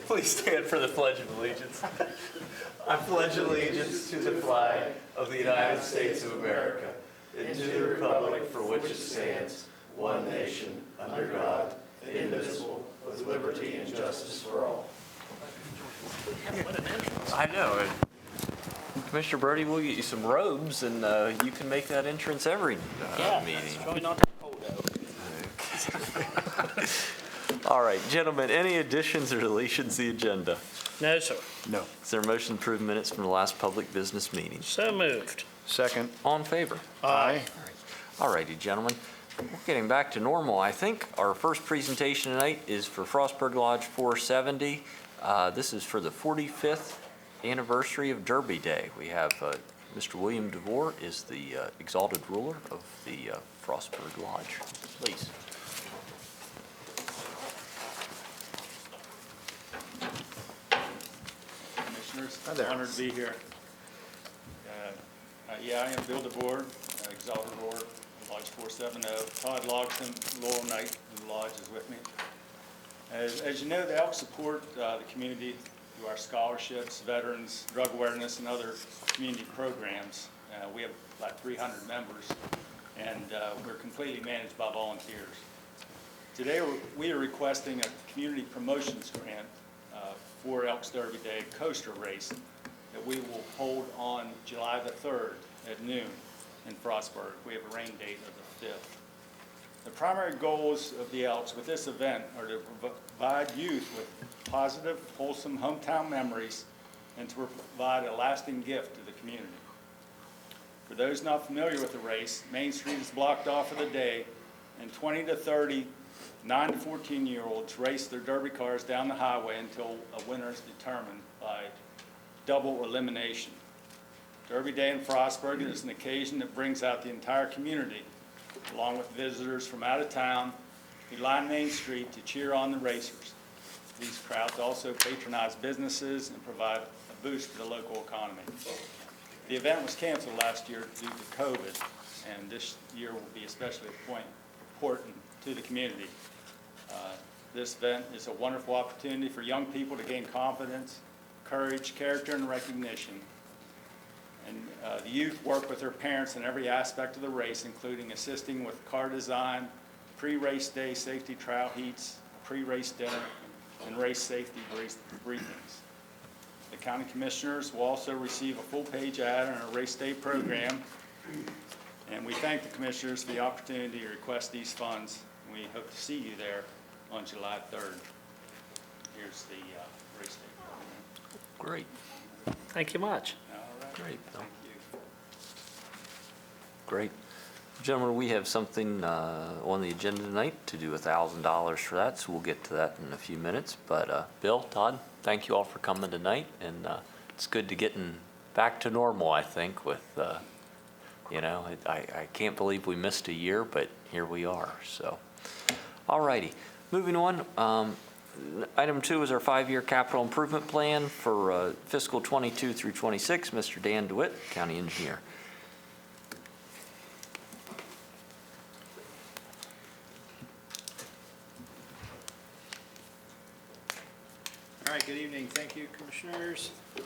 Please stand for the Pledge of Allegiance. I pledge allegiance to the flag of the United States of America and to the republic for which it stands, one nation, under God, indivisible, with liberty and justice for all. I know. Commissioner Brody, we'll get you some robes, and you can make that entrance every meeting. It's probably not that cold though. All right, gentlemen, any additions or deletions to the agenda? No, sir. No. Is there a motion to approve minutes from the last public business meeting? So moved. Second. All in favor? Aye. All righty, gentlemen. We're getting back to normal. I think our first presentation tonight is for Frostburg Lodge 470. This is for the 45th anniversary of Derby Day. We have Mr. William DeVore is the exalted ruler of the Frostburg Lodge. Please. Commissioners, Hi there. honored to be here. Yeah, I am Bill DeVore, exalted ruler of Lodge 470. Todd Logston, Laurel Knight in the lodge is with me. As you know, they help support the community through our scholarships, veterans, drug awareness, and other community programs. We have about 300 members, and we're completely managed by volunteers. Today, we are requesting a community promotions grant for Elks Derby Day coaster race that we will hold on July the 3rd at noon in Frostburg. We have a rain date of the 5th. The primary goals of the Elks with this event are to provide youth with positive, wholesome hometown memories and to provide a lasting gift to the community. For those not familiar with the race, Main Street is blocked off for the day, and 20 to 30 9 to 14-year-olds race their derby cars down the highway until a winner is determined by double elimination. Derby Day in Frostburg is an occasion that brings out the entire community, along with visitors from out of town who line Main Street to cheer on the racers. These crowds also patronize businesses and provide a boost to the local economy. The event was canceled last year due to COVID, and this year will be especially important to the community. This event is a wonderful opportunity for young people to gain confidence, courage, character, and recognition. And the youth work with their parents in every aspect of the race, including assisting with car design, pre-race day safety trial heats, pre-race dinner, and race safety briefings. The county commissioners will also receive a full-page ad on our race day program, and we thank the commissioners for the opportunity to request these funds. We hope to see you there on July 3rd. Here's the race day program. Great. Thank you much. All right. Great. Thank you. Great. Gentlemen, we have something on the agenda tonight to do $1,000 for that, so we'll get to that in a few minutes. But Bill, Todd, thank you all for coming tonight, and it's good to getting back to normal, I think, with, I can't believe we missed a year, but here we are, so. All righty, moving on. Item 2 is our 5-year capital improvement plan for fiscal 22 through 26. Mr. Dan DeWitt, County Engineer. All right, good evening. Thank you, Commissioners. I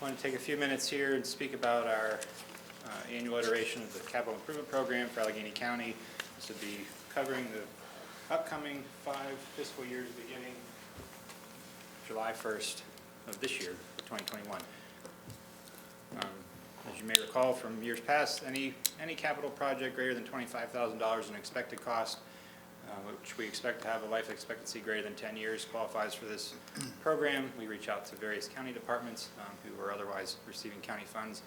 want to take a few minutes here and speak about our annual iteration of the capital improvement program for Allegheny County. This would be covering the upcoming 5 fiscal years beginning July 1st of this year, 2021. As you may recall from years past, any capital project greater than $25,000 in expected cost, which we expect to have a life expectancy greater than 10 years, qualifies for this program. We reach out to various county departments who are otherwise receiving county funds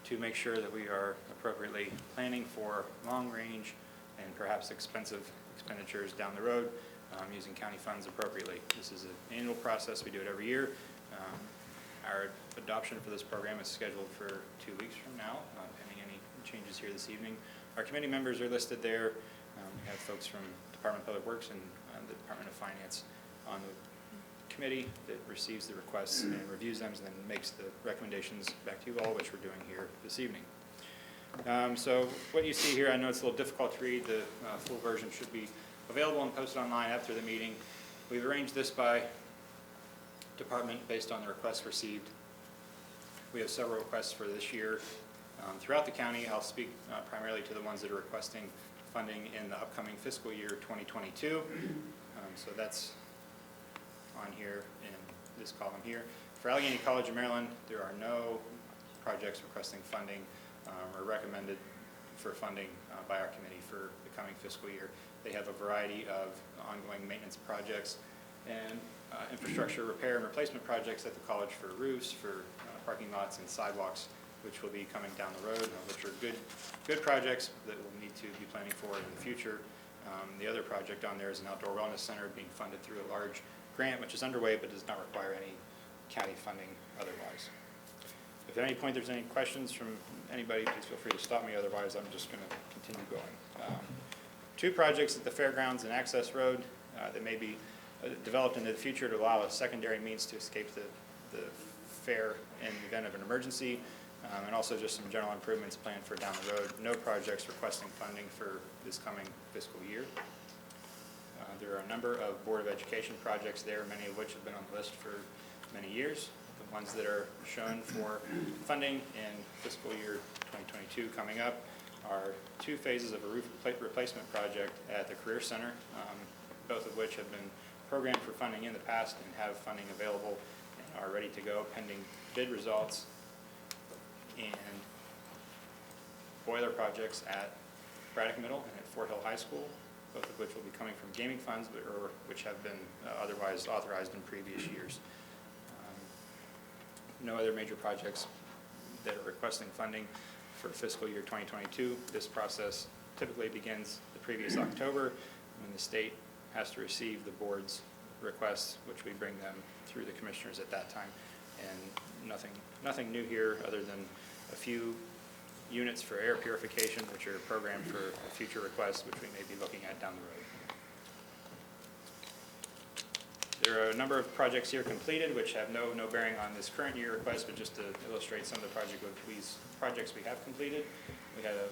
to make sure that we are appropriately planning for long range and perhaps expensive expenditures down the road using county funds appropriately. This is an annual process. We do it every year. Our adoption for this program is scheduled for 2 weeks from now, pending any changes here this evening. Our committee members are listed there. We have folks from Department of Public Works and the Department of Finance on the committee that receives the requests and reviews them and then makes the recommendations back to you all, which we're doing here this evening. So what you see here, I know it's a little difficult to read. The full version should be available and posted online after the meeting. We've arranged this by department based on the requests received. We have several requests for this year throughout the county. I'll speak primarily to the ones that are requesting funding in the upcoming fiscal year 2022. So that's on here in this column here. For Allegheny College of Maryland, there are no projects requesting funding or recommended for funding by our committee for the coming fiscal year. They have a variety of ongoing maintenance projects and infrastructure repair and replacement projects at the college for roofs, for parking lots and sidewalks, which will be coming down the road, which are good projects that we'll need to be planning for in the future. The other project on there is an outdoor wellness center being funded through a large grant, which is underway but does not require any county funding otherwise. If at any point there's any questions from anybody, please feel free to stop me. Otherwise, I'm just going to continue going. Two projects at the fairgrounds and access road that may be developed into the future to allow a secondary means to escape the fair in the event of an emergency, and also just some general improvements planned for down the road. No projects requesting funding for this coming fiscal year. There are a number of Board of Education projects there, many of which have been on the list for many years. The ones that are shown for funding in fiscal year 2022 coming up are two phases of a roof replacement project at the Career Center, both of which have been programmed for funding in the past and have funding available and are ready to go pending bid results. And boiler projects at Braddock Middle and at Fort Hill High School, both of which will be coming from gaming funds or which have been otherwise authorized in previous years. No other major projects that are requesting funding for fiscal year 2022. This process typically begins the previous October when the state has to receive the board's requests, which we bring them through the commissioners at that time. And nothing new here other than a few units for air purification, which are programmed for future requests, which we may be looking at down the road. There are a number of projects here completed, which have no bearing on this current year request, but just to illustrate some of the projects we have completed. We had a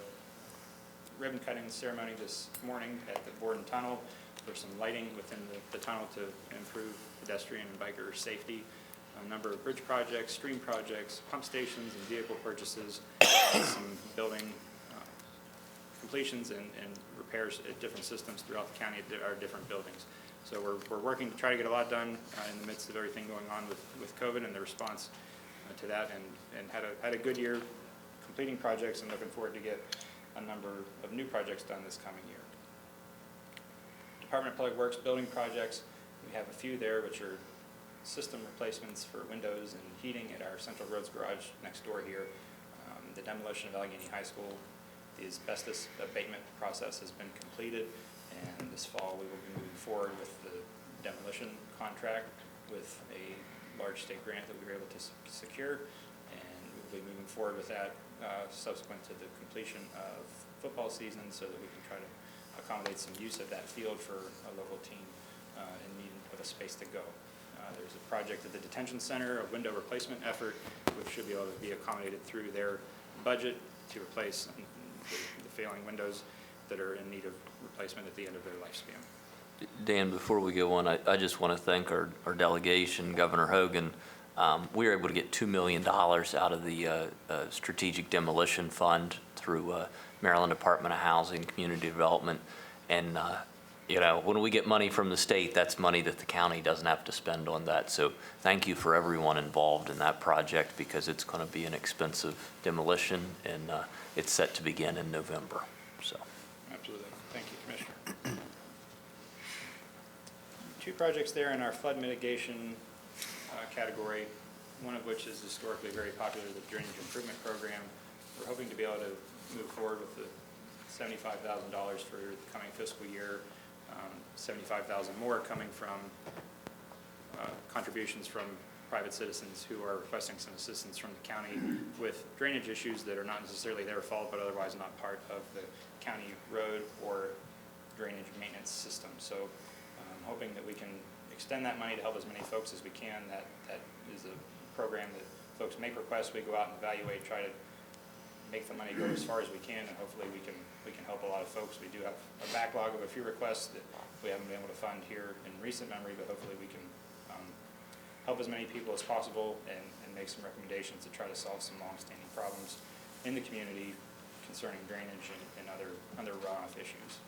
ribbon cutting ceremony this morning at the Borden Tunnel for some lighting within the tunnel to improve pedestrian and biker safety. A number of bridge projects, stream projects, pump stations and vehicle purchases, some building completions and repairs at different systems throughout the county at our different buildings. So we're working to try to get a lot done in the midst of everything going on with COVID and the response to that, and had a good year completing projects and looking forward to get a number of new projects done this coming year. Department of Public Works building projects, we have a few there which are system replacements for windows and heating at our Central Roads garage next door here. The demolition of Allegheny High School, the asbestos abatement process has been completed, and this fall we will be moving forward with the demolition contract with a large state grant that we were able to secure, and we'll be moving forward with that subsequent to the completion of football season so that we can try to accommodate some use of that field for a local team in need of a space to go. There's a project at the detention center, a window replacement effort, which should be able to be accommodated through their budget to replace the failing windows that are in need of replacement at the end of their lifespan. Dan, before we go on, I just want to thank our delegation, Governor Hogan. We were able to get $2 million out of the Strategic Demolition Fund through Maryland Department of Housing and Community Development. And when we get money from the state, that's money that the county doesn't have to spend on that. So thank you for everyone involved in that project, because it's going to be an expensive demolition, and it's set to begin in November. So. Absolutely. Thank you, Commissioner. Two projects there in our flood mitigation category, one of which is historically very popular, the Drainage Improvement Program. We're hoping to be able to move forward with the $75,000 for the coming fiscal year. 75,000 more coming from contributions from private citizens who are requesting some assistance from the county with drainage issues that are not necessarily their fault, but otherwise not part of the county road or drainage maintenance system. So I'm hoping that we can extend that money to help as many folks as we can. That is a program that folks make requests. We go out and evaluate, try to make the money go as far as we can, and hopefully we can help a lot of folks. We do have a backlog of a few requests that we haven't been able to fund here in recent memory, but hopefully we can help as many people as possible and make some recommendations to try to solve some longstanding problems in the community concerning drainage and other runoff issues.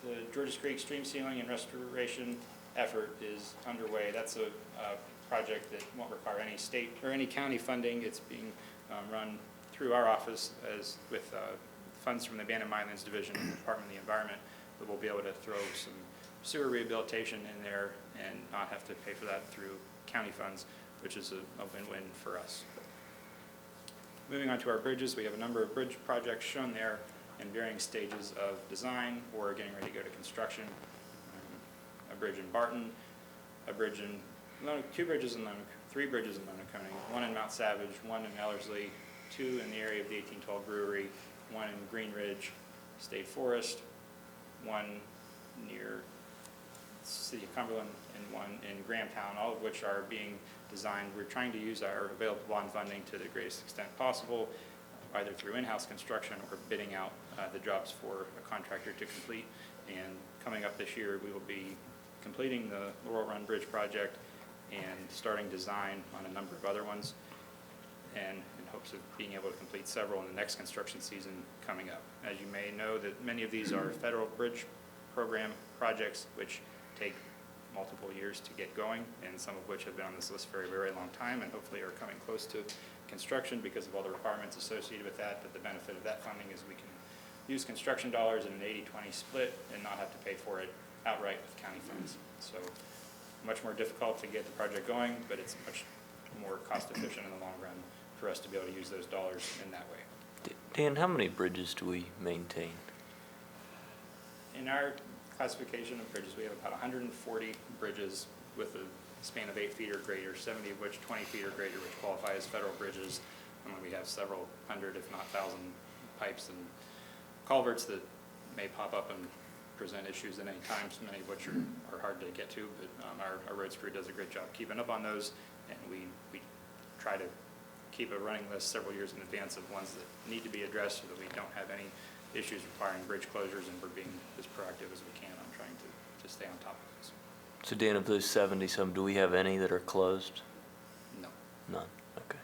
The Georges Creek stream sealing and restoration effort is underway. That's a project that won't require any state or any county funding. It's being run through our office with funds from the Abandoned Minelands Division of the Department of the Environment, but we'll be able to throw some sewer rehabilitation in there and not have to pay for that through county funds, which is a win-win for us. Moving on to our bridges, we have a number of bridge projects shown there in varying stages of design or getting ready to go to construction. A bridge in Barton, two bridges in Lonoc, 3 bridges in Lonoc, one in Mount Savage, one in Ellerslie, 2 in the area of the 1812 Brewery, 1 in Green Ridge State Forest, 1 near City of Cumberland, and 1 in Grahamtown, all of which are being designed. We're trying to use our available bond funding to the greatest extent possible, either through in-house construction or bidding out the jobs for a contractor to complete. And coming up this year, we will be completing the Laurel Run Bridge project and starting design on a number of other ones, and in hopes of being able to complete several in the next construction season coming up. As you may know, that many of these are federal bridge program projects which take multiple years to get going, and some of which have been on this list for a very long time and hopefully are coming close to construction because of all the requirements associated with that. But the benefit of that funding is we can use construction dollars in an 80-20 split and not have to pay for it outright with county funds. So much more difficult to get the project going, but it's much more cost efficient in the long run for us to be able to use those dollars in that way. Dan, how many bridges do we maintain? In our classification of bridges, we have about 140 bridges with a span of 8 feet or greater, 70 of which 20 feet or greater, which qualify as federal bridges. And we have several hundred, if not thousand, pipes and culverts that may pop up and present issues at any time, many of which are hard to get to, but our roads crew does a great job keeping up on those, and we try to keep a running list several years in advance of ones that need to be addressed so that we don't have any issues requiring bridge closures, and we're being as proactive as we can on trying to stay on top of those. So Dan, of those 70-some, do we have any that are closed? No. None, okay.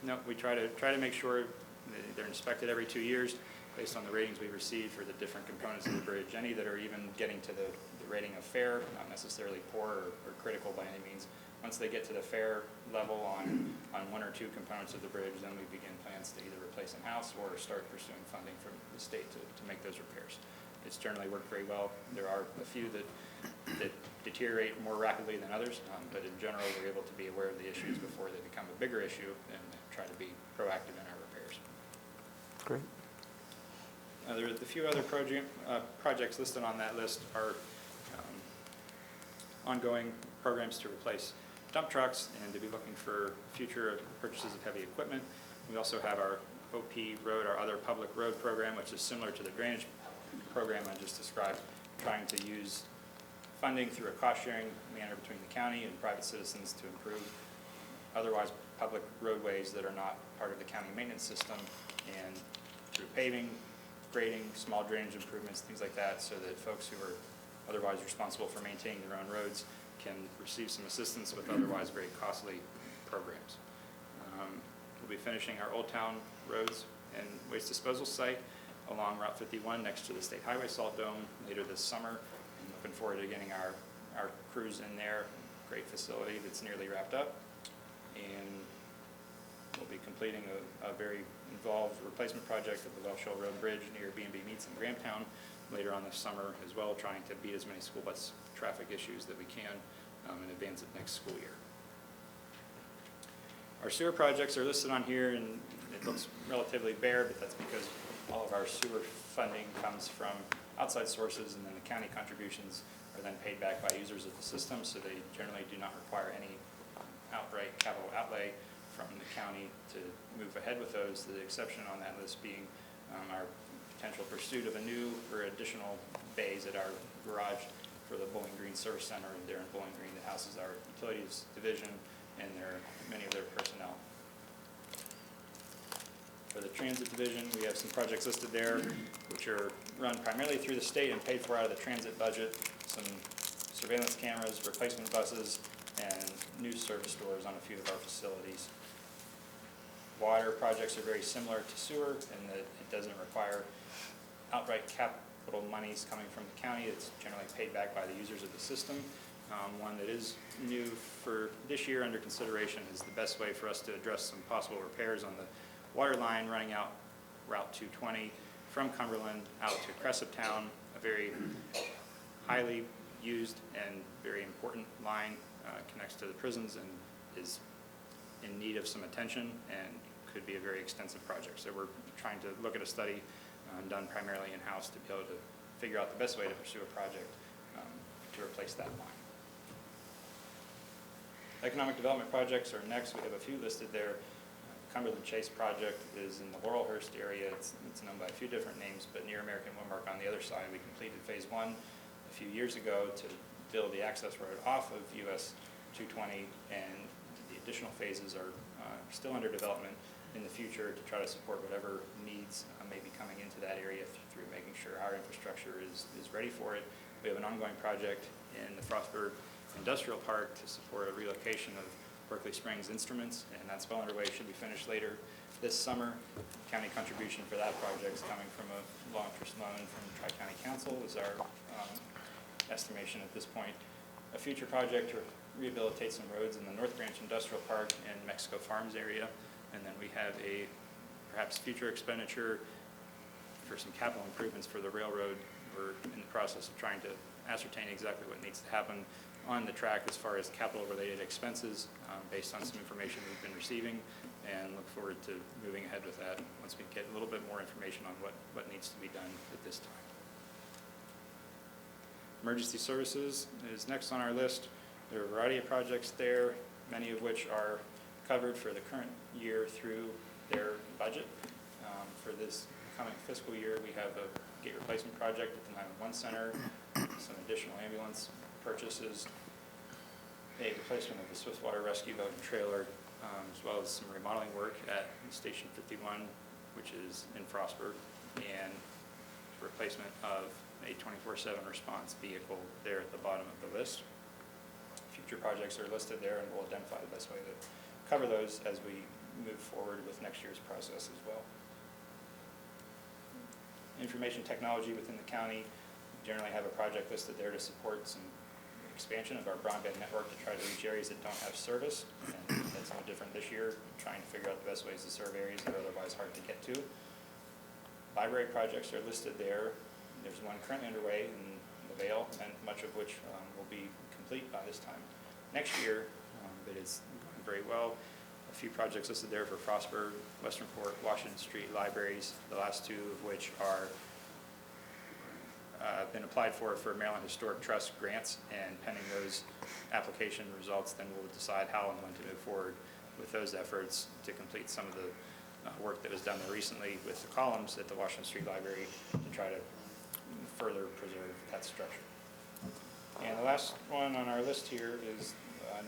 No, we try to make sure they're inspected every 2 years based on the ratings we receive for the different components of the bridge. Any that are even getting to the rating of fair, not necessarily poor or critical by any means. Once they get to the fair level on 1 or 2 components of the bridge, then we begin plans to either replace in-house or start pursuing funding from the state to make those repairs. It's generally worked very well. There are a few that deteriorate more rapidly than others, but in general, we're able to be aware of the issues before they become a bigger issue and try to be proactive in our repairs. Great. There are the few other projects listed on that list are ongoing programs to replace dump trucks and to be looking for future purchases of heavy equipment. We also have our OP road, our other public road program, which is similar to the drainage program I just described, trying to use funding through a cost-sharing manner between the county and private citizens to improve otherwise public roadways that are not part of the county maintenance system, and through paving, grading, small drainage improvements, things like that, so that folks who are otherwise responsible for maintaining their own roads can receive some assistance with otherwise very costly programs. We'll be finishing our Old Town roads and waste disposal site along Route 51 next to the State Highway Salt Dome later this summer. And looking forward to getting our crews in there. Great facility that's nearly wrapped up. And we'll be completing a very involved replacement project of the Welshell Road Bridge near B&B Meets in Grahamtown later on this summer as well, trying to beat as many school bus traffic issues that we can in advance of next school year. Our sewer projects are listed on here, and it looks relatively bare, but that's because all of our sewer funding comes from outside sources, and then the county contributions are then paid back by users of the system, so they generally do not require any outright capital outlay from the county to move ahead with those. The exception on that list being our potential pursuit of a new or additional bays at our garage for the Bowling Green Service Center there in Bowling Green that houses our utilities division and many of their personnel. For the transit division, we have some projects listed there, which are run primarily through the state and paid for out of the transit budget. Some surveillance cameras, replacement buses, and new service doors on a few of our facilities. Water projects are very similar to sewer in that it doesn't require outright capital monies coming from the county. It's generally paid back by the users of the system. One that is new for this year under consideration is the best way for us to address some possible repairs on the water line running out Route 220 from Cumberland out to Cresaptown, a very highly used and very important line, connects to the prisons and is in need of some attention and could be a very extensive project. So we're trying to look at a study done primarily in-house to be able to figure out the best way to pursue a project to replace that line. Economic development projects are next. We have a few listed there. Cumberland Chase project is in the Laurelhurst area. It's known by a few different names, but near American Windmark on the other side. We completed phase 1 a few years ago to build the access road off of US 220, and the additional phases are still under development in the future to try to support whatever needs may be coming into that area through making sure our infrastructure is ready for it. We have an ongoing project in the Frostburg Industrial Park to support a relocation of Berkeley Springs Instruments, and that's well underway, should be finished later this summer. County contribution for that project is coming from a low interest loan from Tri-County Council is our estimation at this point. A future project to rehabilitate some roads in the North Branch Industrial Park and Mexico Farms area, and then we have a perhaps future expenditure for some capital improvements for the railroad. We're in the process of trying to ascertain exactly what needs to happen on the track as far as capital-related expenses based on some information we've been receiving, and look forward to moving ahead with that once we get a little bit more information on what needs to be done at this time. Emergency services is next on our list. There are a variety of projects there, many of which are covered for the current year through their budget. For this coming fiscal year, we have a gate replacement project at the 911 center, some additional ambulance purchases, a replacement of the Swiftwater Rescue Boat and trailer, as well as some remodeling work at Station 51, which is in Frostburg, and replacement of a 24/7 response vehicle there at the bottom of the list. Future projects are listed there, and we'll identify the best way to cover those as we move forward with next year's process as well. Information technology within the county, we generally have a project listed there to support some expansion of our broadband network to try to reach areas that don't have service, and that's no different this year, trying to figure out the best ways to serve areas that are otherwise hard to get to. Library projects are listed there. There's one currently underway in the Vale, and much of which will be complete by this time next year, but it's going very well. A few projects listed there for Frostburg, Western Port, Washington Street libraries, the last two of which are been applied for Maryland Historic Trust grants, and pending those application results, then we'll decide how and when to move forward with those efforts to complete some of the work that was done there recently with the columns at the Washington Street Library to try to further preserve that structure. And the last one on our list here is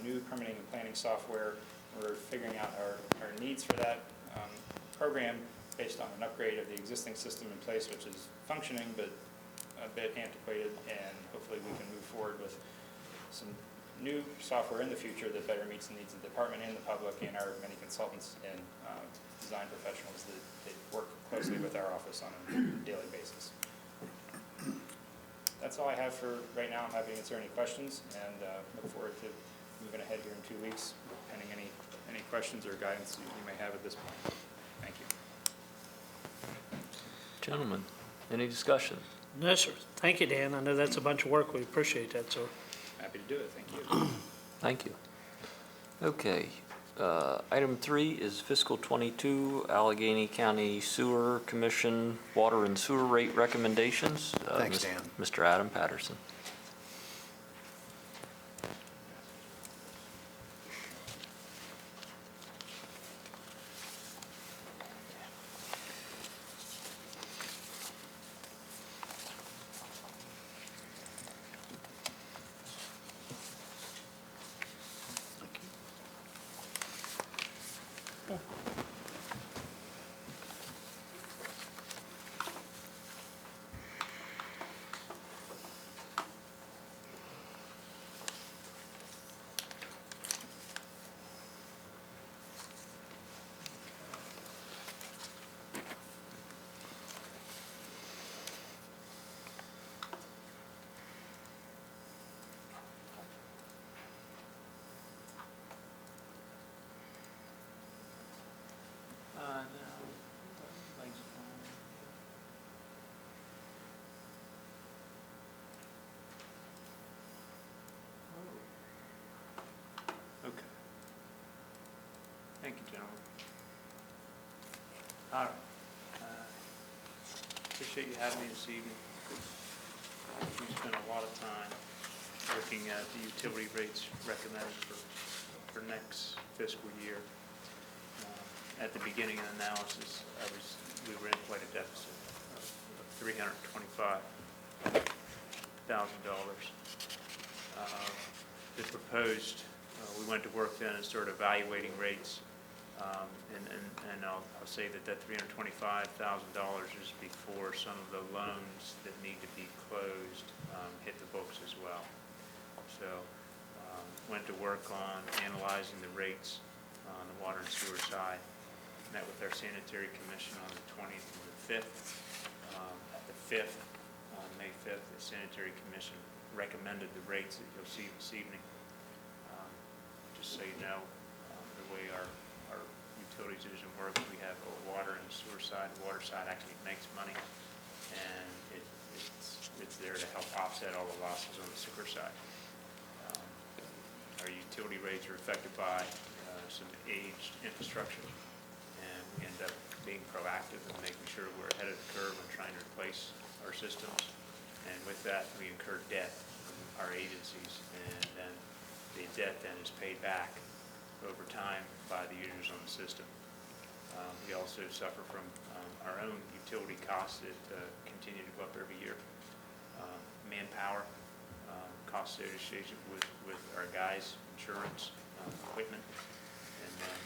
new permitting and planning software. We're figuring out our needs for that program based on an upgrade of the existing system in place, which is functioning but a bit antiquated, and hopefully we can move forward with some new software in the future that better meets the needs of the department and the public and our many consultants and design professionals that work closely with our office on a daily basis. That's all I have for right now. I'm happy to answer any questions, and look forward to moving ahead here in 2 weeks, pending any questions or guidance you may have at this point. Thank you. Gentlemen, any discussion? No, sir. Thank you, Dan. I know that's a bunch of work. We appreciate that, sir. Happy to do it. Thank you. Thank you. Okay, item 3 is fiscal 22 Allegheny County Sewer Commission Water and Sewer Rate Recommendations. Thanks, Dan. Mr. Adam Patterson. Thank you, gentlemen. All right. Appreciate you having me this evening. We spent a lot of time looking at the utility rates recommended for next fiscal year. At the beginning of the analysis, we were in quite a deficit of $325,000. The proposed, we went to work then and started evaluating rates. And I'll say that $325,000 is before some of the loans that need to be closed hit the books as well. So went to work on analyzing the rates on the water and sewer side. Met with our sanitary commission on the 20th and the 5th. At the 5th, on May 5th, the sanitary commission recommended the rates that you'll see this evening. Just so you know, the way our utilities division works, we have a water and sewer side. The water side actually makes money, and it's there to help offset all the losses on the sewer side. Our utility rates are affected by some aged infrastructure, and we end up being proactive and making sure we're ahead of the curve and trying to replace our systems. And with that, we incur debt from our agencies, and then the debt then is paid back over time by the users on the system. We also suffer from our own utility costs that continue to go up every year. Manpower, costs associated with our guys, insurance, equipment, and then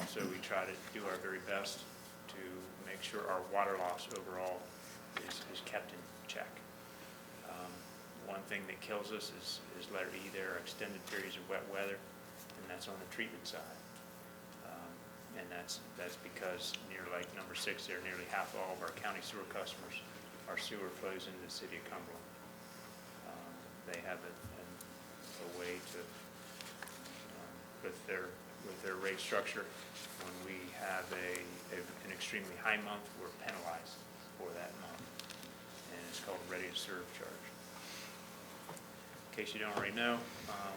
also we try to do our very best to make sure our water loss overall is kept in check. One thing that kills us is letter E there, extended periods of wet weather, and that's on the treatment side. And that's because near like number 6 there, nearly half all of our county sewer customers, our sewer flows into the city of Cumberland. They have a way to, with their rate structure, when we have an extremely high month, we're penalized for that month, and it's called ready to serve charge. In case you don't already know,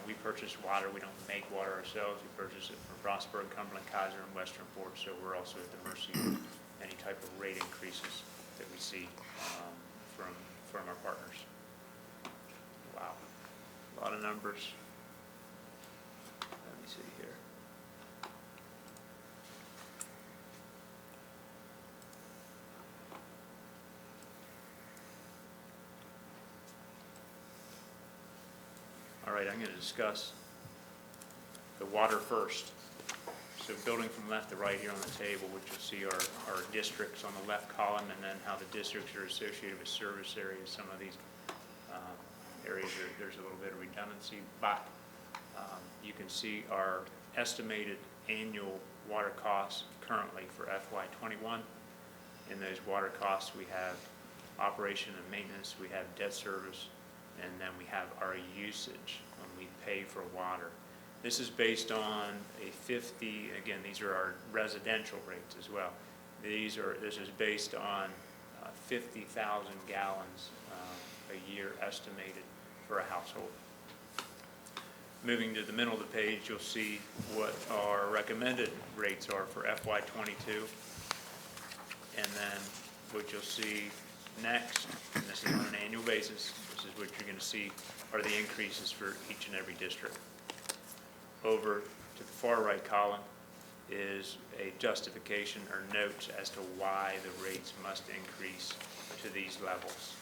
we purchase water. We don't make water ourselves. We purchase it from Frostburg, Cumberland, Kaiser, and Western Port, so we're also at the mercy of any type of rate increases that we see from our partners. Wow, a lot of numbers. Let me see here. All right, I'm going to discuss the water first. So building from left to right here on the table, which you'll see our districts on the left column, and then how the districts are associated with service areas. Some of these areas, there's a little bit of redundancy, but you can see our estimated annual water costs currently for FY21. In those water costs, we have operation and maintenance, we have debt service, and then we have our usage when we pay for water. This is based on a 50, again, these are our residential rates as well. This is based on 50,000 gallons a year estimated for a household. Moving to the middle of the page, you'll see what our recommended rates are for FY22. And then what you'll see next, and this is on an annual basis, this is what you're going to see are the increases for each and every district. Over to the far right column is a justification or notes as to why the rates must increase to these levels.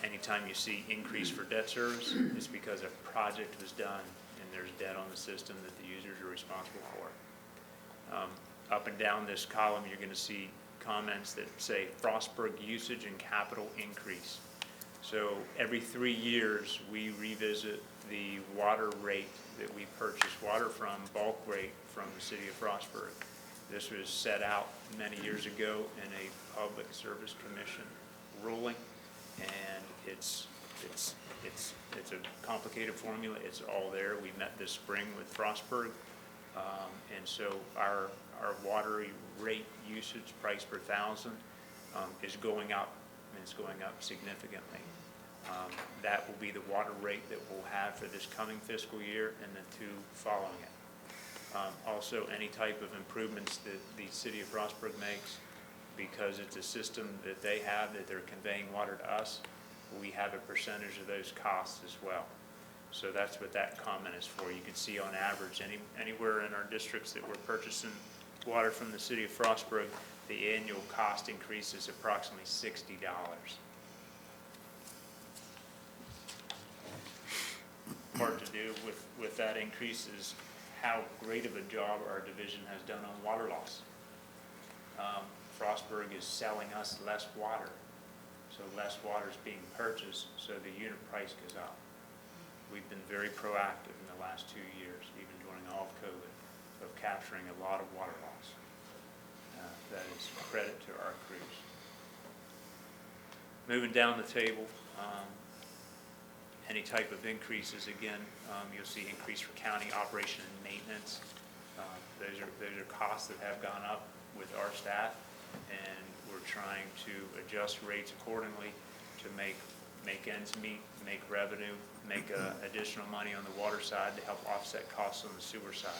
Anytime you see increase for debt service, it's because a project was done and there's debt on the system that the users are responsible for. Up and down this column, you're going to see comments that say Frostburg usage and capital increase. So every 3 years, we revisit the water rate that we purchase water from, bulk rate from the city of Frostburg. This was set out many years ago in a Public Service Commission ruling, and it's a complicated formula. It's all there. We met this spring with Frostburg, and so our water rate usage price per thousand is going up, and it's going up significantly. That will be the water rate that we'll have for this coming fiscal year and the 2 following it. Also, any type of improvements that the city of Frostburg makes, because it's a system that they have, that they're conveying water to us, we have a percentage of those costs as well. So that's what that comment is for. You can see on average, anywhere in our districts that we're purchasing water from the city of Frostburg, the annual cost increase is approximately $60. Part to do with that increase is how great of a job our division has done on water loss. Frostburg is selling us less water, so less water is being purchased, so the unit price goes up. We've been very proactive in the last 2 years, even during all of COVID, of capturing a lot of water loss. That is credit to our crews. Moving down the table, any type of increases, again, you'll see increase for county operation and maintenance. Those are costs that have gone up with our staff, and we're trying to adjust rates accordingly to make ends meet, make revenue, make additional money on the water side to help offset costs on the sewer side.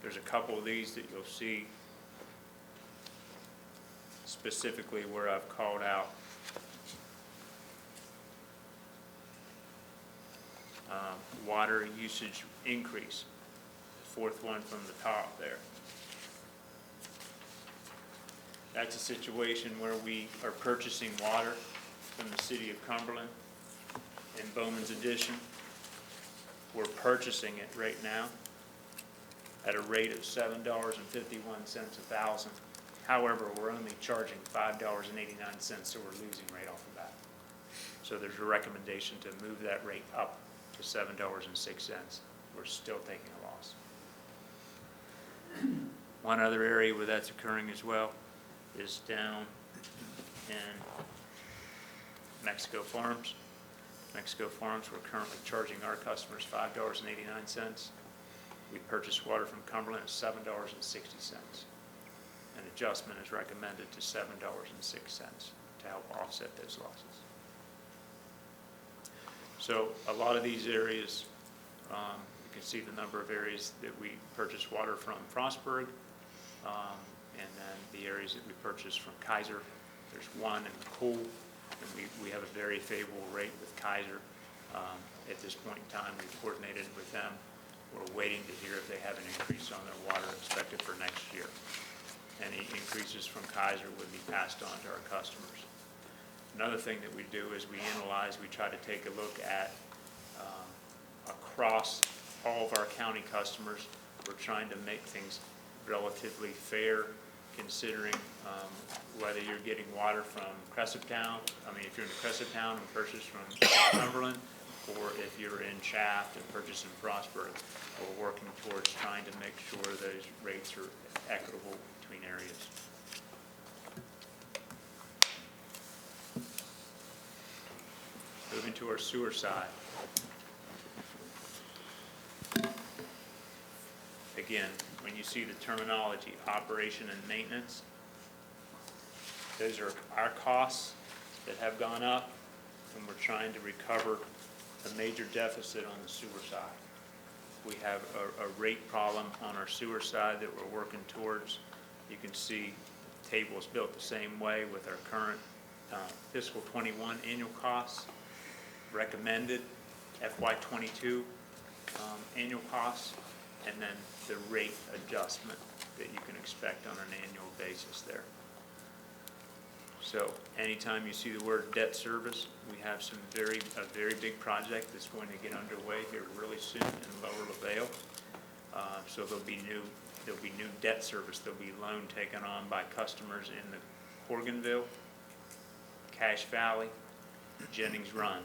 There's a couple of these that you'll see specifically where I've called out water usage increase, the fourth one from the top there. That's a situation where we are purchasing water from the city of Cumberland in Bowman's Addition. We're purchasing it right now at a rate of $7.51 a thousand. However, we're only charging $5.89, so we're losing right off the bat. So there's a recommendation to move that rate up to $7.06. We're still taking a loss. One other area where that's occurring as well is down in Mexico Farms. Mexico Farms, we're currently charging our customers $5.89. We purchase water from Cumberland at $7.60. An adjustment is recommended to $7.06 to help offset those losses. So a lot of these areas, you can see the number of areas that we purchase water from Frostburg, and then the areas that we purchase from Kaiser. There's one in Cool, and we have a very favorable rate with Kaiser. At this point in time, we've coordinated with them. We're waiting to hear if they have an increase on their water expected for next year. Any increases from Kaiser would be passed on to our customers. Another thing that we do is we analyze, we try to take a look at across all of our county customers. We're trying to make things relatively fair, considering whether you're getting water from Cresaptown, if you're in Cresaptown and purchase from Cumberland, or if you're in Shaft and purchase in Frostburg. We're working towards trying to make sure those rates are equitable between areas. Moving to our sewer side. Again, when you see the terminology, operation and maintenance, those are our costs that have gone up, and we're trying to recover a major deficit on the sewer side. We have a rate problem on our sewer side that we're working towards. You can see the table is built the same way with our current fiscal 21 annual costs, recommended FY22 annual costs, and then the rate adjustment that you can expect on an annual basis there. So anytime you see the word debt service, we have a very big project that's going to get underway here really soon in Lower LaVale. So there'll be new debt service. There'll be loan taken on by customers in the Horganville, Cache Valley, Jennings Run,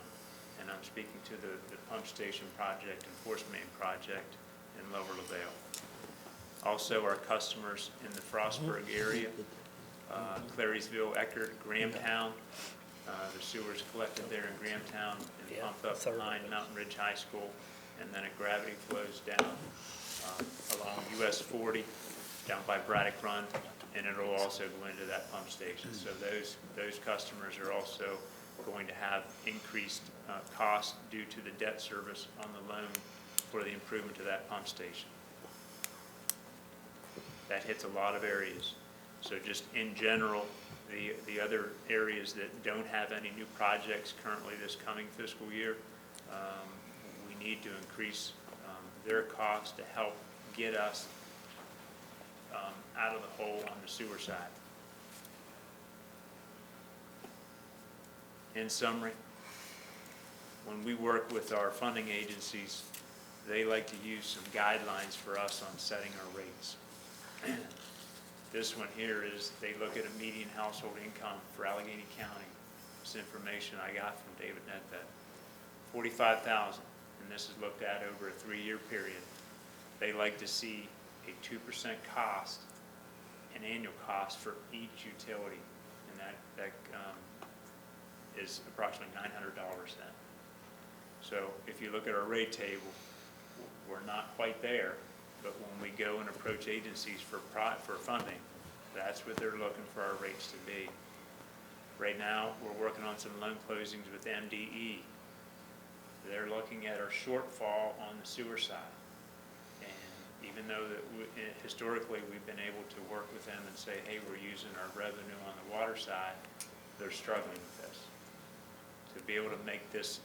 and I'm speaking to the pump station project and force main project in Lower LaVale. Also, our customers in the Frostburg area. Clariesville, Eckert, Grahamtown. The sewers collected there in Grahamtown and pumped up behind Mountain Ridge High School, and then a gravity flows down along US 40 down by Braddock Run, and it'll also go into that pump station. So those customers are also going to have increased costs due to the debt service on the loan for the improvement to that pump station. That hits a lot of areas. So just in general, the other areas that don't have any new projects currently this coming fiscal year, we need to increase their cost to help get us out of the hole on the sewer side. In summary, when we work with our funding agencies, they like to use some guidelines for us on setting our rates. This one here is, they look at a median household income for Allegheny County. This information I got from David Nedved. 45,000, and this is looked at over a 3-year period. They like to see a 2% cost, an annual cost for each utility, and that is approximately $900 then. So if you look at our rate table, we're not quite there, but when we go and approach agencies for funding, that's what they're looking for our rates to be. Right now, we're working on some loan closings with MDE. They're looking at our shortfall on the sewer side. And even though that historically we've been able to work with them and say, hey, we're using our revenue on the water side, they're struggling with this. To be able to make this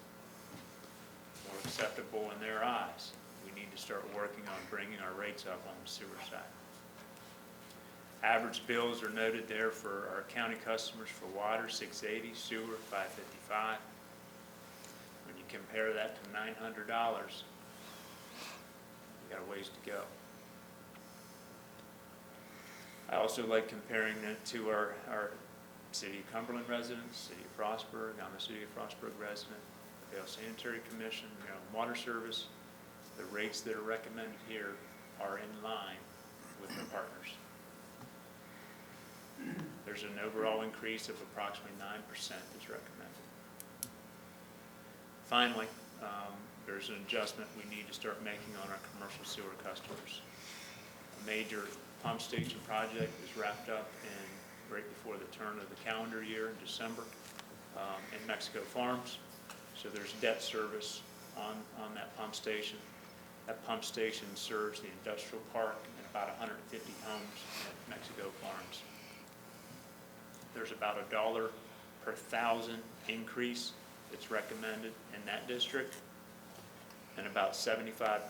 more acceptable in their eyes, we need to start working on bringing our rates up on the sewer side. Average bills are noted there for our county customers for water, $680, sewer, $555. When you compare that to $900, you got a ways to go. I also like comparing it to our City of Cumberland residents, City of Frostburg. I'm a City of Frostburg resident, Vale Sanitary Commission, Water Service. The rates that are recommended here are in line with their partners. There's an overall increase of approximately 9% that's recommended. Finally, there's an adjustment we need to start making on our commercial sewer customers. A major pump station project is wrapped up right before the turn of the calendar year in December in Mexico Farms. So there's debt service on that pump station. That pump station serves the industrial park and about 150 homes at Mexico Farms. There's about $1 per 1,000 increase that's recommended in that district, and about 75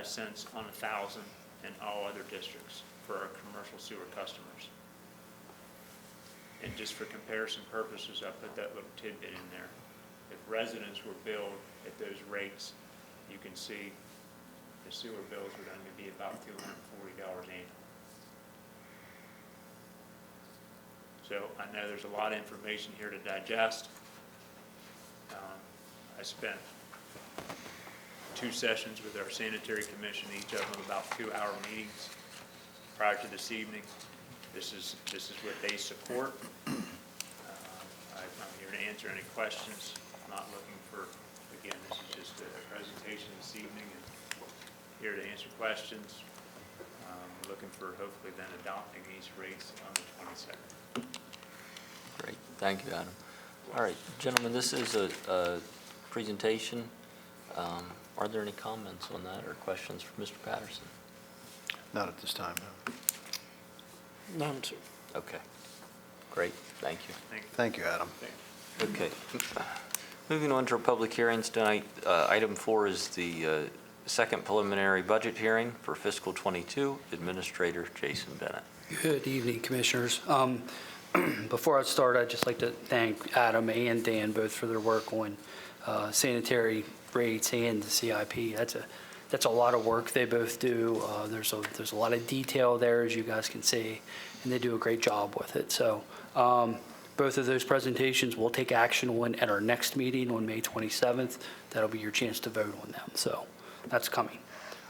cents on 1,000 in all other districts for our commercial sewer customers. And just for comparison purposes, I put that little tidbit in there. If residents were billed at those rates, you can see the sewer bills would only be about $240 annually. So I know there's a lot of information here to digest. I spent 2 sessions with our sanitary commission, each of them about 2-hour meetings prior to this evening. This is what they support. I'm here to answer any questions. I'm not looking for, again, this is just a presentation this evening, and here to answer questions. Looking for hopefully then adopting these rates on the 22nd. Great, thank you, Adam. All right, gentlemen, this is a presentation. Are there any comments on that or questions for Mr. Patterson? Not at this time, no. None, sir. Okay, great, thank you. Thank you, Adam. Okay, moving on to our public hearings tonight. Item 4 is the second preliminary budget hearing for fiscal '22. Administrator Jason Bennett. Good evening, Commissioners. Before I start, I'd just like to thank Adam and Dan both for their work on sanitary rates and the CIP. That's a lot of work they both do. There's a lot of detail there, as you guys can see, and they do a great job with it. So both of those presentations we'll take action on at our next meeting on May 27th. That'll be your chance to vote on them. So that's coming.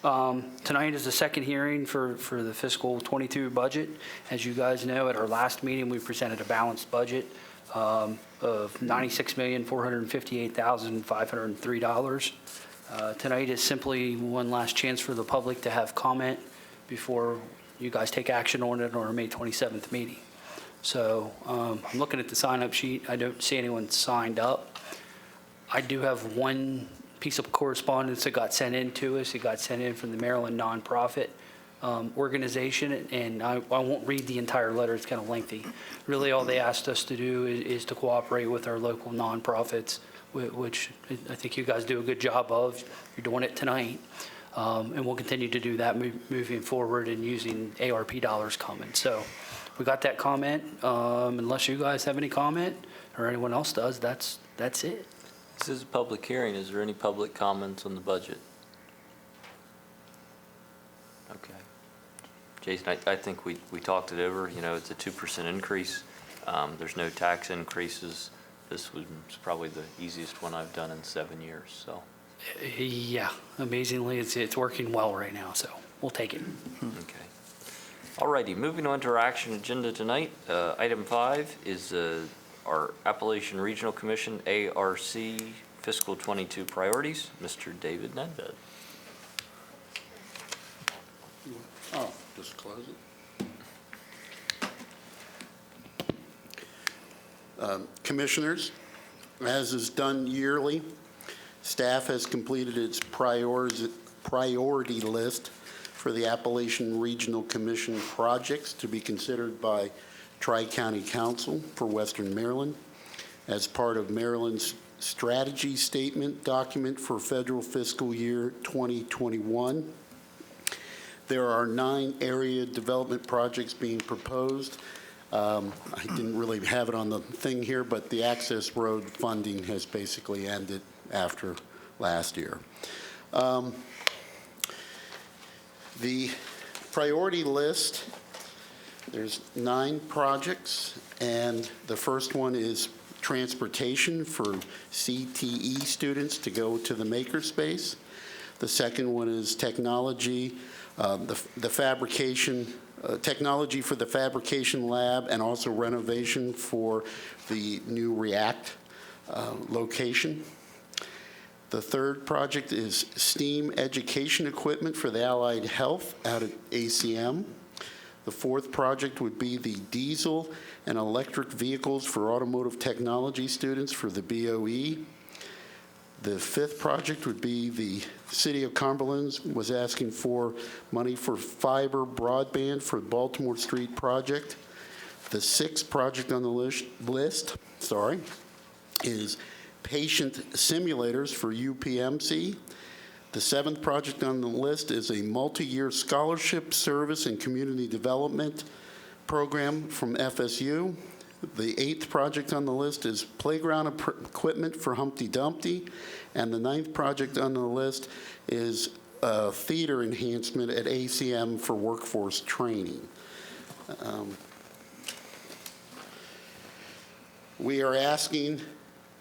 Tonight is the second hearing for the fiscal '22 budget. As you guys know, at our last meeting, we presented a balanced budget of $96,458,503. Tonight is simply one last chance for the public to have comment before you guys take action on it on our May 27th meeting. So I'm looking at the sign-up sheet. I don't see anyone signed up. I do have one piece of correspondence that got sent in to us. It got sent in from the Maryland Nonprofit Organization, and I won't read the entire letter. It's kind of lengthy. Really, all they asked us to do is to cooperate with our local nonprofits, which I think you guys do a good job of. You're doing it tonight. And we'll continue to do that moving forward and using ARP dollars coming. So we got that comment. Unless you guys have any comment or anyone else does, that's it. This is a public hearing. Is there any public comments on the budget? Okay. Jason, I think we talked it over. You know, it's a 2% increase. There's no tax increases. This was probably the easiest one I've done in 7 years, so. Yeah, amazingly, it's working well right now, so we'll take it. Okay. All righty, moving on to our action agenda tonight. Item 5 is our Appalachian Regional Commission, ARC Fiscal 22 Priorities. Mr. David Nedved. Oh, just close it. Commissioners, as is done yearly, staff has completed its priority list for the Appalachian Regional Commission projects to be considered by Tri-County Council for Western Maryland as part of Maryland's strategy statement document for federal fiscal year 2021. There are 9 area development projects being proposed. I didn't really have it on the thing here, but the access road funding has basically ended after last year. The priority list, there's 9 projects, and the first one is transportation for CTE students to go to the makerspace. The second one is technology, the fabrication, technology for the fabrication lab, and also renovation for the new REACT location. The third project is STEAM education equipment for the Allied Health out at ACM. The fourth project would be the diesel and electric vehicles for automotive technology students for the BOE. The fifth project would be the City of Cumberland was asking for money for fiber broadband for the Baltimore Street project. The sixth project on the list is patient simulators for UPMC. The seventh project on the list is a multi-year scholarship, service, and community development program from FSU. The eighth project on the list is playground equipment for Humpty Dumpty. And the ninth project on the list is theater enhancement at ACM for workforce training. We are asking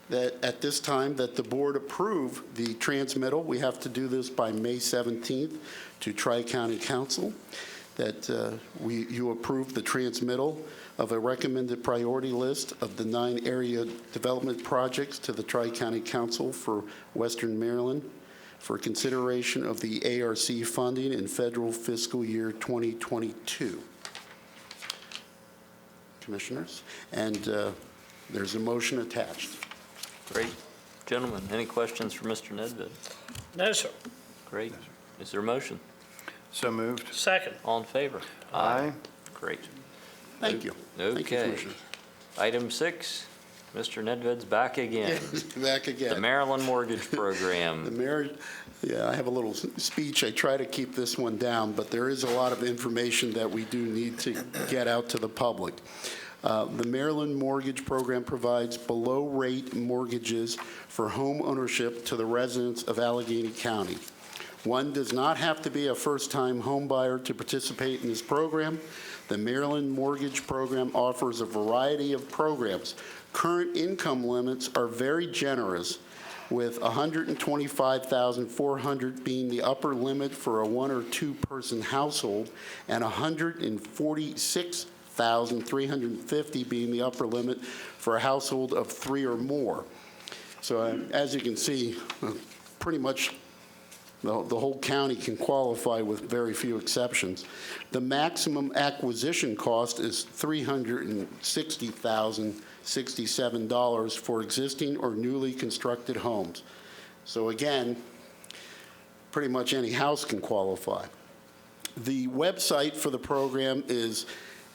that at this time that the board approve the transmittal. We have to do this by May 17th to Tri-County Council, that you approve the transmittal of a recommended priority list of the 9 area development projects to the Tri-County Council for Western Maryland for consideration of the ARC funding in federal fiscal year 2022. Commissioners, and there's a motion attached. Great. Gentlemen, any questions for Mr. Nedved? No, sir. Great. Is there a motion? So moved. Second. All in favor? Aye. Great. Thank you. Thank you, Okay. Commissioners. Item 6, Mr. Nedved's back again. Back again. The Maryland Mortgage Program. I have a little speech. I try to keep this one down, but there is a lot of information that we do need to get out to the public. The Maryland Mortgage Program provides below-rate mortgages for home ownership to the residents of Allegheny County. One does not have to be a first-time home buyer to participate in this program. The Maryland Mortgage Program offers a variety of programs. Current income limits are very generous, with $125,400 being the upper limit for a 1 or 2 person household, and $146,350 being the upper limit for a household of 3 or more. So as you can see, pretty much The whole county can qualify with very few exceptions. The maximum acquisition cost is $360,067 for existing or newly constructed homes. So again, pretty much any house can qualify. The website for the program is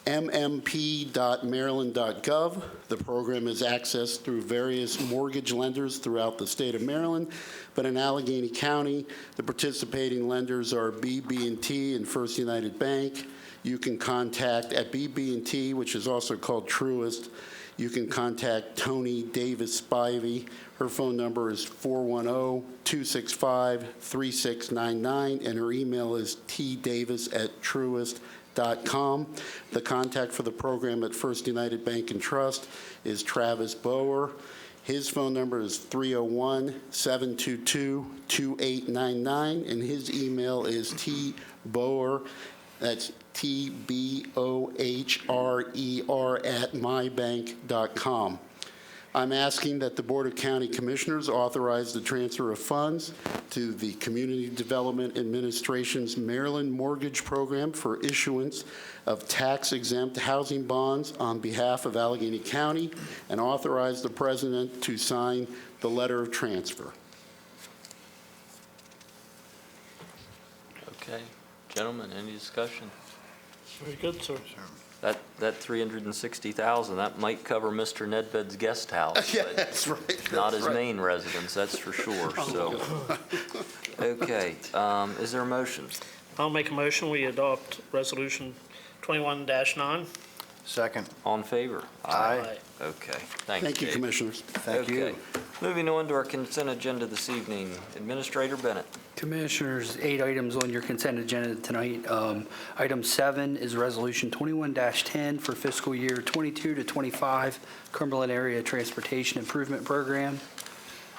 mmp.maryland.gov. The program is accessed through various mortgage lenders throughout the state of Maryland, but in Allegheny County, the participating lenders are BB&T and First United Bank. You can contact at BB&T, which is also called Truist. You can contact Tony Davis Spivey. Her phone number is 410-265-3699, and her email is tdavis@truist.com. The contact for the program at First United Bank and Trust is Travis Bower. His phone number is 301-722-2899, and his email is tboher, that's tbohrer@mybank.com. I'm asking that the Board of County Commissioners authorize the transfer of funds to the Community Development Administration's Maryland Mortgage Program for issuance of tax-exempt housing bonds on behalf of Allegheny County, and authorize the President to sign the letter of transfer. Okay. Gentlemen, any discussion? Very good, sir. That 360,000, that might cover Mr. Nedved's guest house, Yeah, but that's right. not his main residence, that's for sure, so. Okay, is there a motion? I'll make a motion, we adopt Resolution 21-9. Second. All in favor? Aye. Okay, thanks, Thank you, Dave. Commissioners. Thank you. Okay. Moving on to our consent agenda this evening. Administrator Bennett. Commissioners, 8 items on your consent agenda tonight. Item 7 is Resolution 21-10 for fiscal year 22 to 25 Cumberland Area Transportation Improvement Program.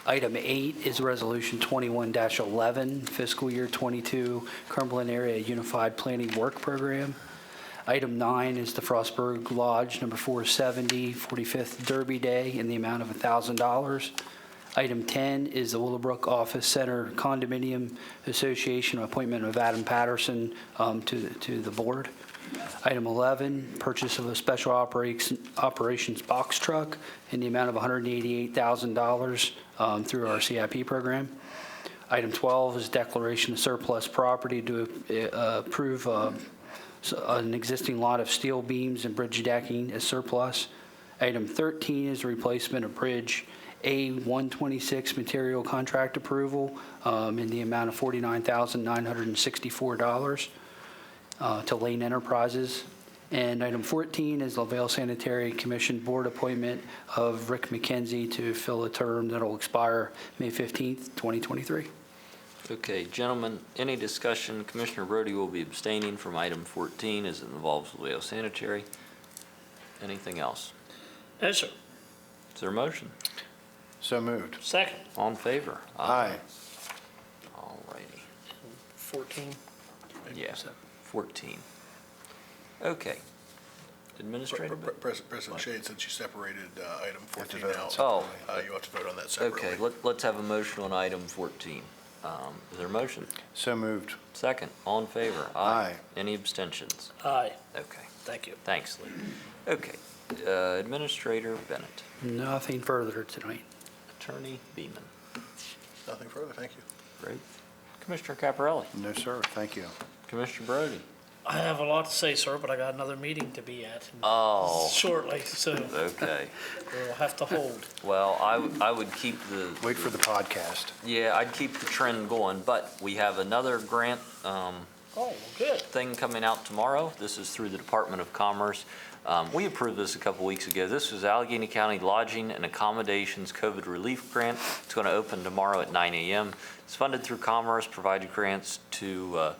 Item 8 is Resolution 21-11 fiscal year 22 Cumberland Area Unified Planning Work Program. Item 9 is the Frostburg Lodge number 470 45th Derby Day in the amount of $1,000. Item 10 is the Willowbrook Office Center Condominium Association appointment of Adam Patterson to the board. Item 11, purchase of a special operations box truck in the amount of $188,000 through our CIP program. Item 12 is declaration of surplus property to approve an existing lot of steel beams and bridge decking as surplus. Item 13 is replacement of bridge A126 material contract approval in the amount of $49,964 to Lane Enterprises. And item 14 is LaVale Sanitary Commission Board appointment of Rick McKenzie to fill a term that will expire May 15th, 2023. Okay, gentlemen, any discussion? Commissioner Brody will be abstaining from item 14 as it involves LaVale Sanitary. Anything else? No, sir. Is there a motion? So moved. Second. All in favor? Aye. All righty. 14. Yeah, 14. Okay. Administrator? President Shade, since you separated item 14 vote on out, Oh. you have to vote on that separately. Okay, let's have a motion on item 14. Is there a motion? So moved. Second, all in favor? Aye. Any abstentions? Aye. Okay, Thank you. thanks, Lee. Okay, Administrator Bennett. Nothing further tonight. Attorney Beeman. Nothing further, thank you. Great. Commissioner Caparelli. No, sir. Thank you. Commissioner Brody. I have a lot to say, sir, but I got another meeting to be at Oh, shortly, so okay. we'll have to hold. Well, I would keep the. Wait for the podcast. Yeah, I'd keep the trend going, but we have another grant Oh, good. thing coming out tomorrow. This is through the Department of Commerce. We approved this a couple weeks ago. This was Allegheny County Lodging and Accommodations COVID Relief Grant. It's going to open tomorrow at 9 a.m. It's funded through Commerce, provided grants to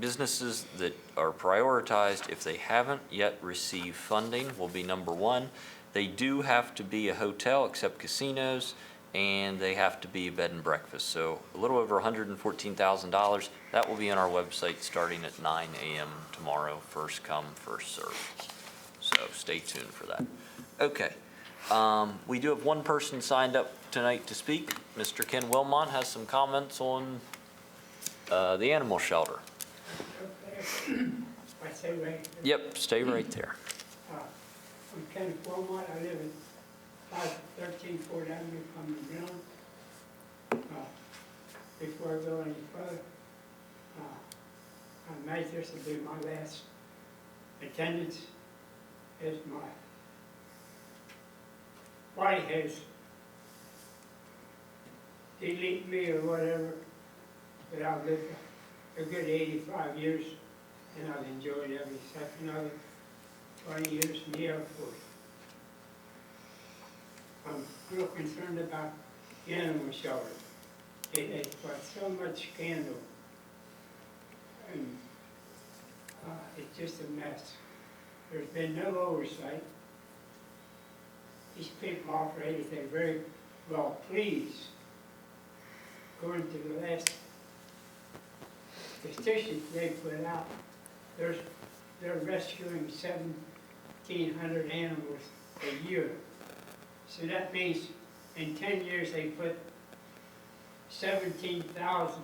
businesses that are prioritized. If they haven't yet received funding, will be number 1. They do have to be a hotel except casinos, and they have to be a bed and breakfast. So a little over $114,000. That will be on our website starting at 9 a.m. tomorrow. First come, first served. So stay tuned for that. Okay. We do have one person signed up tonight to speak. Mr. Ken Wilmot has some comments on the animal shelter. I say right, Yep, stay right there. I'm Kenneth Wilmot, I live at 513 Ford Avenue, Cumberland. Before I go any further, I made this will be my last attendance as my body has deleted me or whatever, but I've lived a good 85 years and I've enjoyed every second of it. 20 years in the Air Force. I'm real concerned about the animal shelter. It has got so much scandal, and it's just a mess. There's been no oversight. These people operate, they're very well pleased. According to the last statistics they put out, they're rescuing 1,700 animals a year. So that means in 10 years they put 17,000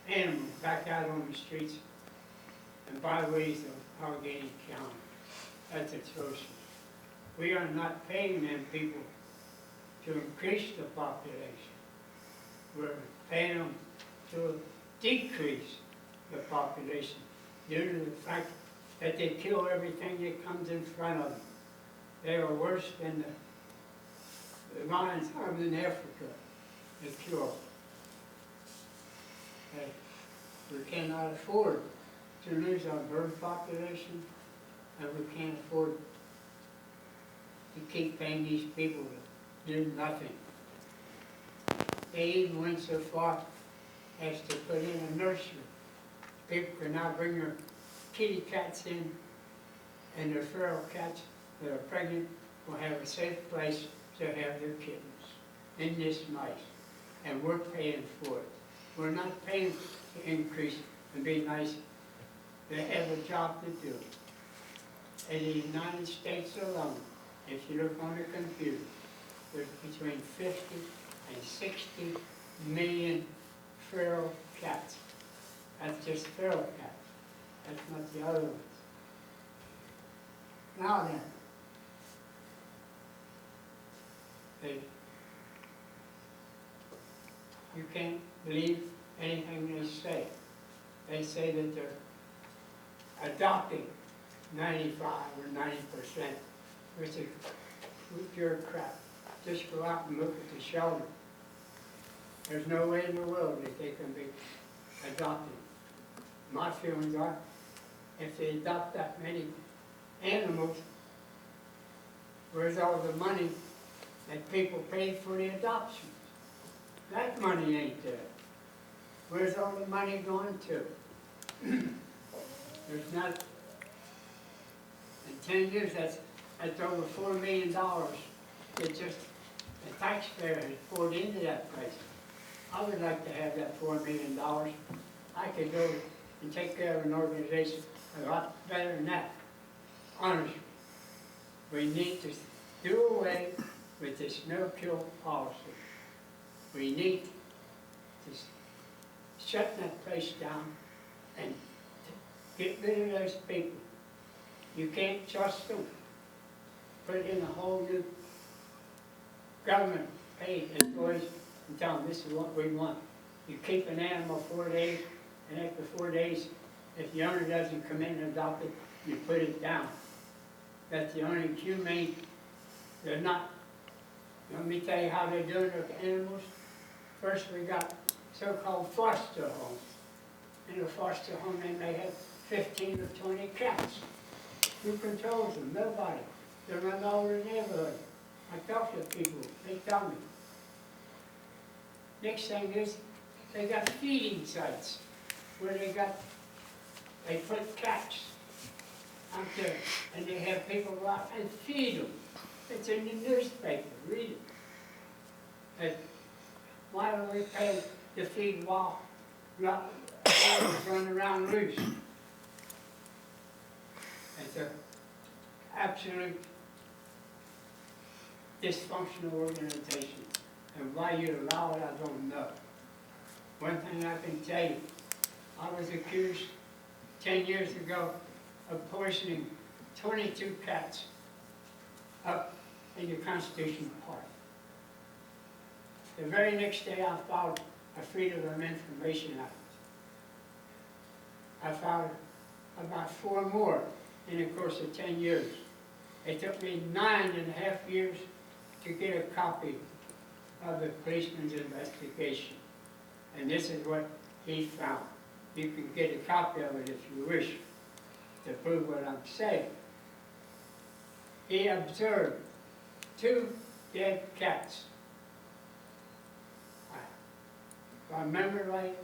animals back out on the streets and byways of Allegheny County. That's atrocious. We are not paying them people to increase the population. We're paying them to decrease the population due to the fact that they kill everything that comes in front of them. They are worse than the lions out in Africa that kill. We cannot afford to lose our bird population, and we can't afford to keep paying these people to do nothing. They even went so far as to put in a nursery. People can now bring their kitty cats in, and their feral cats that are pregnant will have a safe place to have their kittens. Isn't this nice? And we're paying for it. We're not paying to increase and be nice. They have a job to do. In the United States alone, if you look on the computer, there's between 50 and 60 million feral cats. That's just feral cats. That's not the other ones. Now then, you can't believe anything they say. They say that they're adopting 95 or 90%, which is pure crap. Just go out and look at the shelter. There's no way in the world that they can be adopted. My feelings are, if they adopt that many animals, where's all the money that people paid for the adoption? That money ain't there. Where's all the money going to? There's not, in 10 years, that's over $4 million that just the taxpayer has poured into that place. I would like to have that $4 million. I could go and take care of an organization a lot better than that. Honestly, we need to do away with this no-kill policy. We need to shut that place down and get rid of those people. You can't trust them. Put in a whole new government paid employees and tell them this is what we want. You keep an animal 4 days, and after 4 days, if the owner doesn't come in and adopt it, you put it down. That's the only humane. They're not. Let me tell you how they're doing with animals. First, we got so-called foster homes. In a foster home, they may have 15 or 20 cats. Who controls them? Nobody. They're run all over the neighborhood. I talk to people. They tell me. Next thing is, they got feeding sites where they put cats out there, and they have people go out and feed them. It's in the newspaper. Read it. And why do we pay to feed wild animals run around loose? It's an absolute dysfunctional organization. And why you allow it, I don't know. One thing I can tell you, I was accused 10 years ago of poisoning 22 cats up in the Constitution Park. The very next day, I filed a Freedom of Information Act. I filed about 4 more in the course of 10 years. It took me 9.5 years to get a copy of the policeman's investigation. And this is what he found. You can get a copy of it if you wish to prove what I'm saying. He observed 2 dead cats. If I remember right,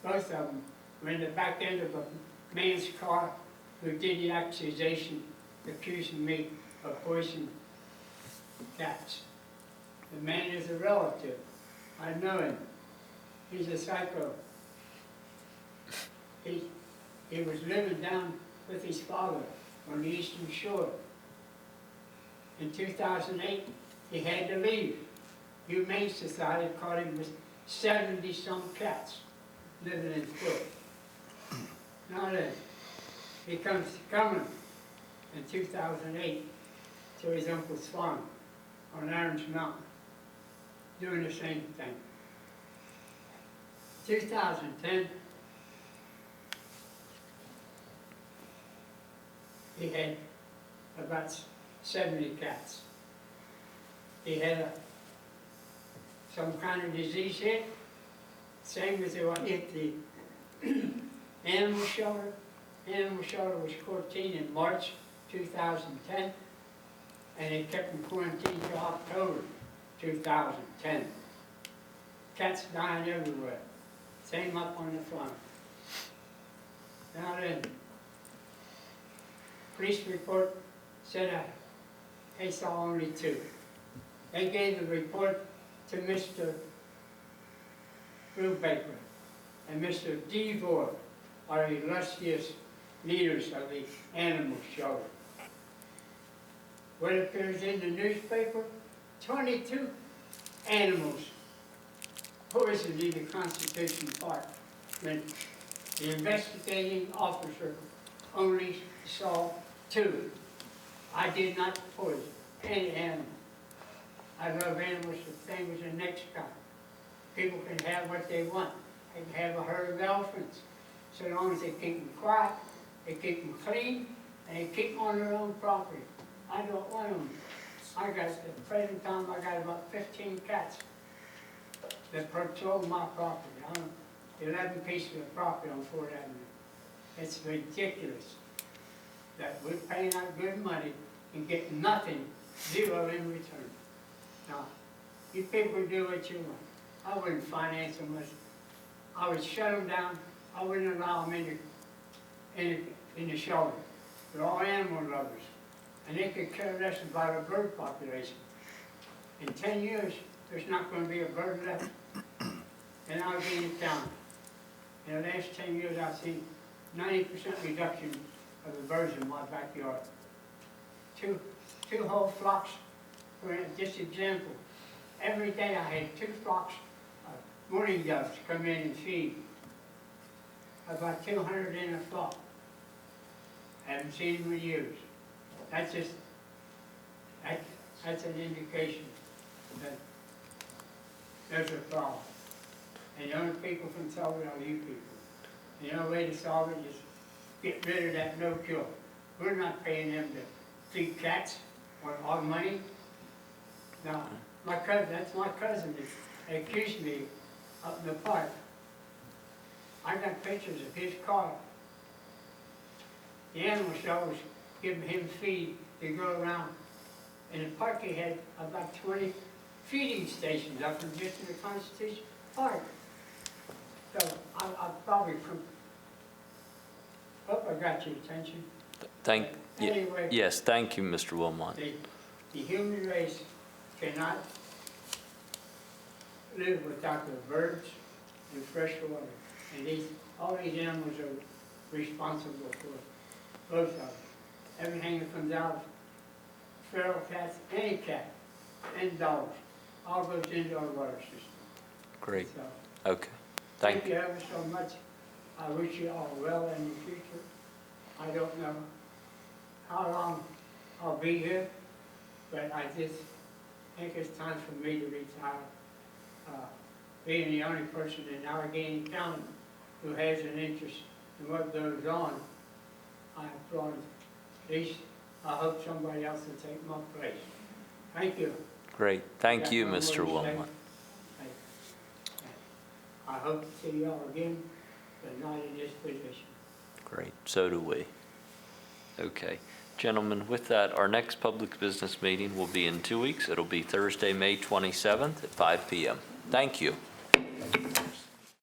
both of them were in the back end of a man's car who did the accusation, accusing me of poisoning cats. The man is a relative. I know him. He's a psycho. He was living down with his father on the Eastern Shore. In 2008, he had to leave. Humane Society caught him with 70-some cats living in filth. Now then, he comes to Cumberland in 2008 to his uncle's farm on Orange Mountain, doing the same thing. 2010, he had about 70 cats. He had some kind of disease hit, same as what hit the animal shelter. Animal shelter was quarantined in March 2010, and they kept him quarantined till October 2010. Cats dying everywhere. Same up on the farm. Now then, police report said they saw only 2. They gave the report to Mr. Brubaker and Mr. Devore, are illustrious leaders of the animal shelter. What appears in the newspaper, 22 animals poisoned in the Constitution Park, when the investigating officer only saw 2. I did not poison any animal. I love animals the same as the next guy. People can have what they want. They can have a herd of elephants, so long as they keep them quiet, they keep them clean, and they keep them on their own property. I don't want them. At the present time, I got about 15 cats that patrol my property. I own 11 pieces of property on 4th Avenue. It's ridiculous that we're paying out good money and get nothing, 0 in return. Now, you people do what you want. I wouldn't finance them. I would shut them down. I wouldn't allow them in the shelter. They're all animal lovers. And they could care less about a bird population. In 10 years, there's not going to be a bird left in Allegheny County. In the last 10 years, I've seen 90% reduction of the birds in my backyard. Two whole flocks, for this example. Every day I had 2 flocks of mourning doves come in and feed. About 200 in a flock. Haven't seen them in years. That's an indication that there's a problem. And the only people can solve it are you people. The only way to solve it is get rid of that no-kill. We're not paying them to feed cats on our money. Now, that's my cousin that accused me up in the park. I got pictures of his car. The animal shelter was giving him feed to go around. In the park, he had about 20 feeding stations up in just in the Constitution Park. So I'll probably hope I got your attention. Anyway, Yes, thank you, Mr. Wilmot. The human race cannot live without the birds and fresh water. And all these animals are responsible for both of them. Everything that comes out of feral cats, any cat, $10. All goes into our water system. Great. So, Okay. Thank you ever so much. I wish you all well in the future. I don't know how long I'll be here, but I just think it's time for me to retire. Being the only person in Allegheny County who has an interest in what goes on, I applaud it. At least I hope somebody else will take my place. Thank you. Great. Thank you, Got one Mr. more to say? Wilmot. I hope to see y'all again, but not in this position. Great. So do we. Okay. Gentlemen, with that, our next public business meeting will be in 2 weeks. It'll be Thursday, May 27th at 5 p.m. Thank you.